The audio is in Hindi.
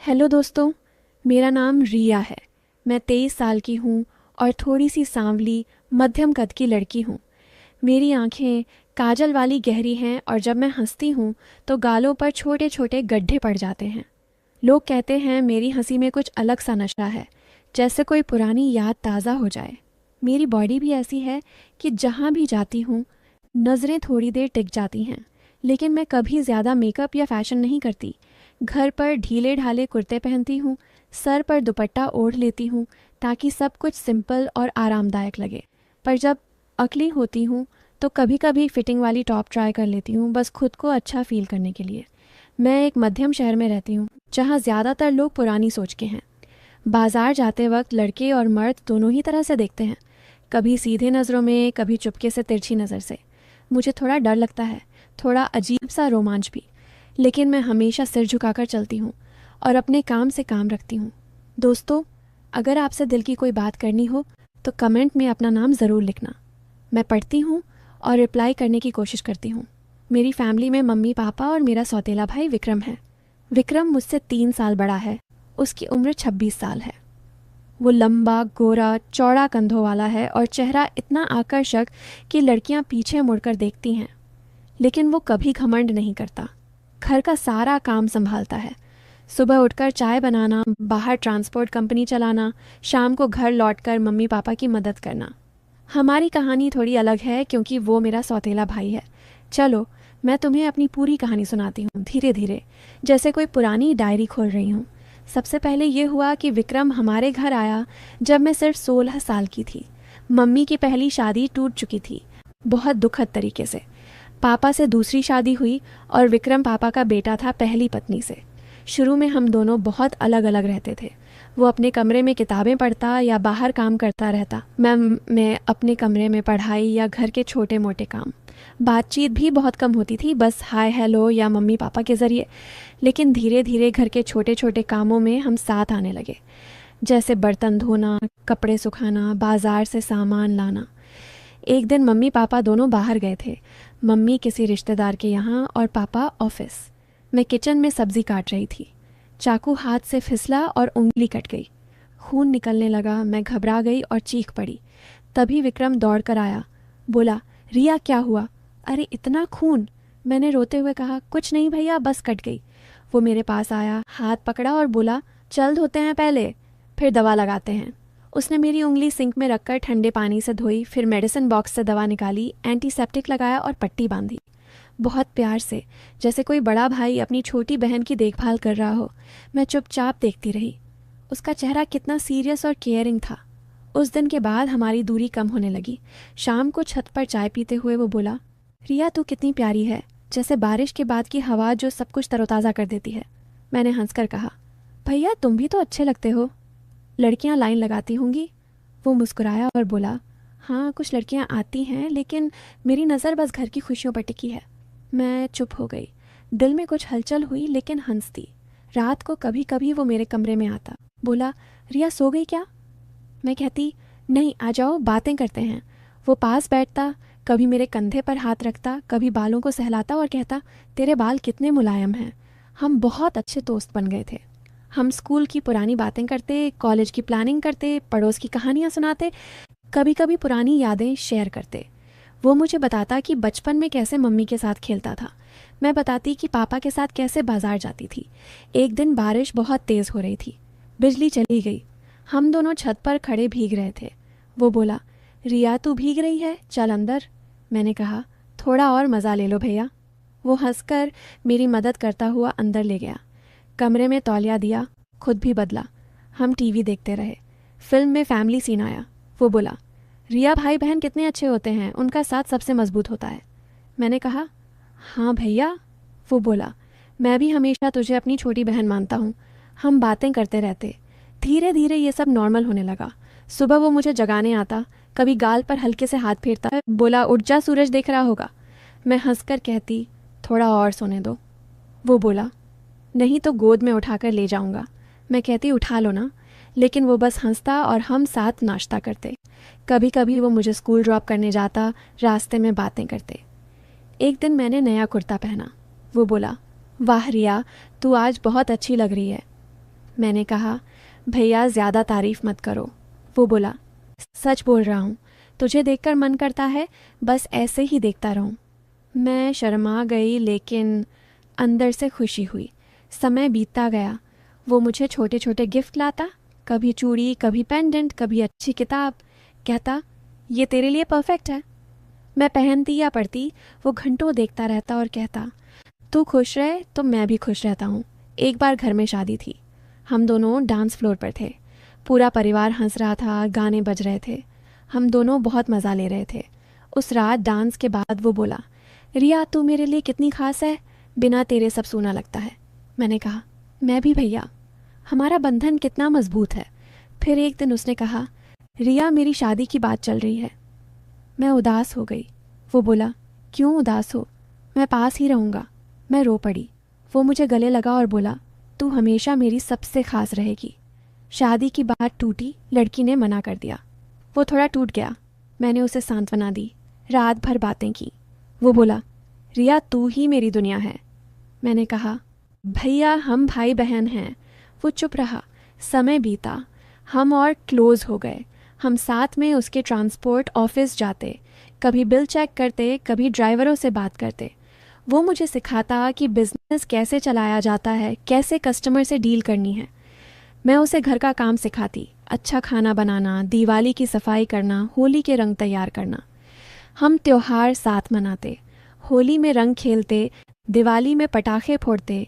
हेलो दोस्तों, मेरा नाम रिया है। मैं 23 साल की हूँ और थोड़ी सी सांवली मध्यम कद की लड़की हूँ। मेरी आंखें काजल वाली गहरी हैं और जब मैं हंसती हूँ तो गालों पर छोटे छोटे गड्ढे पड़ जाते हैं। लोग कहते हैं मेरी हंसी में कुछ अलग सा नशा है, जैसे कोई पुरानी याद ताज़ा हो जाए। मेरी बॉडी भी ऐसी है कि जहाँ भी जाती हूँ नज़रें थोड़ी देर टिक जाती हैं। लेकिन मैं कभी ज़्यादा मेकअप या फैशन नहीं करती। घर पर ढीले ढाले कुर्ते पहनती हूँ, सर पर दुपट्टा ओढ़ लेती हूँ ताकि सब कुछ सिंपल और आरामदायक लगे। पर जब अकेली होती हूँ तो कभी कभी फिटिंग वाली टॉप ट्राई कर लेती हूँ, बस खुद को अच्छा फील करने के लिए। मैं एक मध्यम शहर में रहती हूँ जहाँ ज़्यादातर लोग पुरानी सोच के हैं। बाजार जाते वक्त लड़के और मर्द दोनों ही तरह से देखते हैं, कभी सीधे नज़रों में, कभी चुपके से तिरछी नज़र से। मुझे थोड़ा डर लगता है, थोड़ा अजीब सा रोमांच भी। लेकिन मैं हमेशा सिर झुकाकर चलती हूँ और अपने काम से काम रखती हूँ। दोस्तों, अगर आपसे दिल की कोई बात करनी हो तो कमेंट में अपना नाम ज़रूर लिखना। मैं पढ़ती हूँ और रिप्लाई करने की कोशिश करती हूँ। मेरी फैमिली में मम्मी पापा और मेरा सौतेला भाई विक्रम है। विक्रम मुझसे 3 साल बड़ा है। उसकी उम्र 26 साल है। वो लंबा, गोरा, चौड़ा कंधों वाला है और चेहरा इतना आकर्षक कि लड़कियां पीछे मुड़कर देखती हैं। लेकिन वो कभी घमंड नहीं करता। घर का सारा काम संभालता है। सुबह उठकर चाय बनाना, बाहर ट्रांसपोर्ट कंपनी चलाना, शाम को घर लौटकर मम्मी पापा की मदद करना। हमारी कहानी थोड़ी अलग है क्योंकि वो मेरा सौतेला भाई है। चलो, मैं तुम्हें अपनी पूरी कहानी सुनाती हूँ, धीरे धीरे, जैसे कोई पुरानी डायरी खोल रही हूँ। सबसे पहले ये हुआ कि विक्रम हमारे घर आया जब मैं सिर्फ 16 साल की थी। मम्मी की पहली शादी टूट चुकी थी, बहुत दुखद तरीके से। पापा से दूसरी शादी हुई और विक्रम पापा का बेटा था पहली पत्नी से। शुरू में हम दोनों बहुत अलग अलग रहते थे। वो अपने कमरे में किताबें पढ़ता या बाहर काम करता रहता। मैं अपने कमरे में पढ़ाई या घर के छोटे मोटे काम। बातचीत भी बहुत कम होती थी, बस हाय हेलो या मम्मी पापा के ज़रिए। लेकिन धीरे धीरे घर के छोटे छोटे कामों में हम साथ आने लगे, जैसे बर्तन धोना, कपड़े सुखाना, बाजार से सामान लाना। एक दिन मम्मी पापा दोनों बाहर गए थे, मम्मी किसी रिश्तेदार के यहाँ और पापा ऑफिस। मैं किचन में सब्जी काट रही थी। चाकू हाथ से फिसला और उंगली कट गई। खून निकलने लगा। मैं घबरा गई और चीख पड़ी। तभी विक्रम दौड़ कर आया। बोला, रिया क्या हुआ? अरे इतना खून! मैंने रोते हुए कहा, कुछ नहीं भैया, बस कट गई। वो मेरे पास आया, हाथ पकड़ा और बोला, चल धोते हैं पहले, फिर दवा लगाते हैं। उसने मेरी उंगली सिंक में रखकर ठंडे पानी से धोई, फिर मेडिसिन बॉक्स से दवा निकाली, एंटीसेप्टिक लगाया और पट्टी बांधी। बहुत प्यार से, जैसे कोई बड़ा भाई अपनी छोटी बहन की देखभाल कर रहा हो। मैं चुपचाप देखती रही। उसका चेहरा कितना सीरियस और केयरिंग था। उस दिन के बाद हमारी दूरी कम होने लगी। शाम को छत पर चाय पीते हुए वो बोला, रिया तू कितनी प्यारी है, जैसे बारिश के बाद की हवा जो सब कुछ तरोताज़ा कर देती है। मैंने हंसकर कहा, भैया तुम भी तो अच्छे लगते हो। लड़कियां लाइन लगाती होंगी। वो मुस्कुराया और बोला, हाँ कुछ लड़कियां आती हैं, लेकिन मेरी नज़र बस घर की खुशियों पर टिकी है। मैं चुप हो गई। दिल में कुछ हलचल हुई लेकिन हंसती। रात को कभी कभी वो मेरे कमरे में आता। बोला, रिया सो गई क्या? मैं कहती, नहीं आ जाओ बातें करते हैं। वो पास बैठता, कभी मेरे कंधे पर हाथ रखता, कभी बालों को सहलाता और कहता, तेरे बाल कितने मुलायम हैं। हम बहुत अच्छे दोस्त बन गए थे। हम स्कूल की पुरानी बातें करते, कॉलेज की प्लानिंग करते, पड़ोस की कहानियाँ सुनाते, कभी कभी पुरानी यादें शेयर करते। वो मुझे बताता कि बचपन में कैसे मम्मी के साथ खेलता था। मैं बताती कि पापा के साथ कैसे बाजार जाती थी। एक दिन बारिश बहुत तेज़ हो रही थी, बिजली चली गई। हम दोनों छत पर खड़े भीग रहे थे। वो बोला, रिया तू भीग रही है, चल अंदर। मैंने कहा, थोड़ा और मज़ा ले लो भैया। वो हंसकर मेरी मदद करता हुआ अंदर ले गया। कमरे में तौलिया दिया, खुद भी बदला। हम टीवी देखते रहे। फिल्म में फैमिली सीन आया। वो बोला, रिया भाई बहन कितने अच्छे होते हैं, उनका साथ सबसे मजबूत होता है। मैंने कहा, हाँ भैया। वो बोला, मैं भी हमेशा तुझे अपनी छोटी बहन मानता हूँ। हम बातें करते रहते। धीरे धीरे ये सब नॉर्मल होने लगा। सुबह वो मुझे जगाने आता, कभी गाल पर हल्के से हाथ फेरता है, बोला, उठ जा, सूरज देख रहा होगा। मैं हंसकर कहती, थोड़ा और सोने दो। वो बोला, नहीं तो गोद में उठाकर ले जाऊंगा। मैं कहती, उठा लो ना। लेकिन वो बस हंसता और हम साथ नाश्ता करते। कभी कभी वो मुझे स्कूल ड्रॉप करने जाता, रास्ते में बातें करते। एक दिन मैंने नया कुर्ता पहना। वो बोला, वाह रिया, तू आज बहुत अच्छी लग रही है। मैंने कहा, भैया ज़्यादा तारीफ मत करो। वो बोला, सच बोल रहा हूँ, तुझे देखकर मन करता है बस ऐसे ही देखता रहूँ। मैं शर्मा गई, लेकिन अंदर से खुशी हुई। समय बीतता गया। वो मुझे छोटे छोटे गिफ्ट लाता, कभी चूड़ी, कभी पेंडेंट, कभी अच्छी किताब। कहता, ये तेरे लिए परफेक्ट है। मैं पहनती या पढ़ती, वो घंटों देखता रहता और कहता, तू खुश रहे तो मैं भी खुश रहता हूँ। एक बार घर में शादी थी। हम दोनों डांस फ्लोर पर थे। पूरा परिवार हंस रहा था, गाने बज रहे थे। हम दोनों बहुत मज़ा ले रहे थे। उस रात डांस के बाद वो बोला, रिया तू मेरे लिए कितनी खास है, बिना तेरे सब सूना लगता है। मैंने कहा, मैं भी भैया, हमारा बंधन कितना मजबूत है। फिर एक दिन उसने कहा, रिया मेरी शादी की बात चल रही है। मैं उदास हो गई। वो बोला, क्यों उदास हो, मैं पास ही रहूँगा। मैं रो पड़ी। वो मुझे गले लगा और बोला, तू हमेशा मेरी सबसे खास रहेगी। शादी की बात टूटी, लड़की ने मना कर दिया। वो थोड़ा टूट गया। मैंने उसे सांत्वना दी, रात भर बातें की। वो बोला, रिया तू ही मेरी दुनिया है। मैंने कहा, भैया हम भाई बहन हैं। वो चुप रहा। समय बीता, हम और क्लोज हो गए। हम साथ में उसके ट्रांसपोर्ट ऑफिस जाते, कभी बिल चेक करते, कभी ड्राइवरों से बात करते। वो मुझे सिखाता कि बिजनेस कैसे चलाया जाता है, कैसे कस्टमर से डील करनी है। मैं उसे घर का काम सिखाती, अच्छा खाना बनाना, दिवाली की सफाई करना, होली के रंग तैयार करना। हम त्योहार साथ मनाते, होली में रंग खेलते, दिवाली में पटाखे फोड़ते,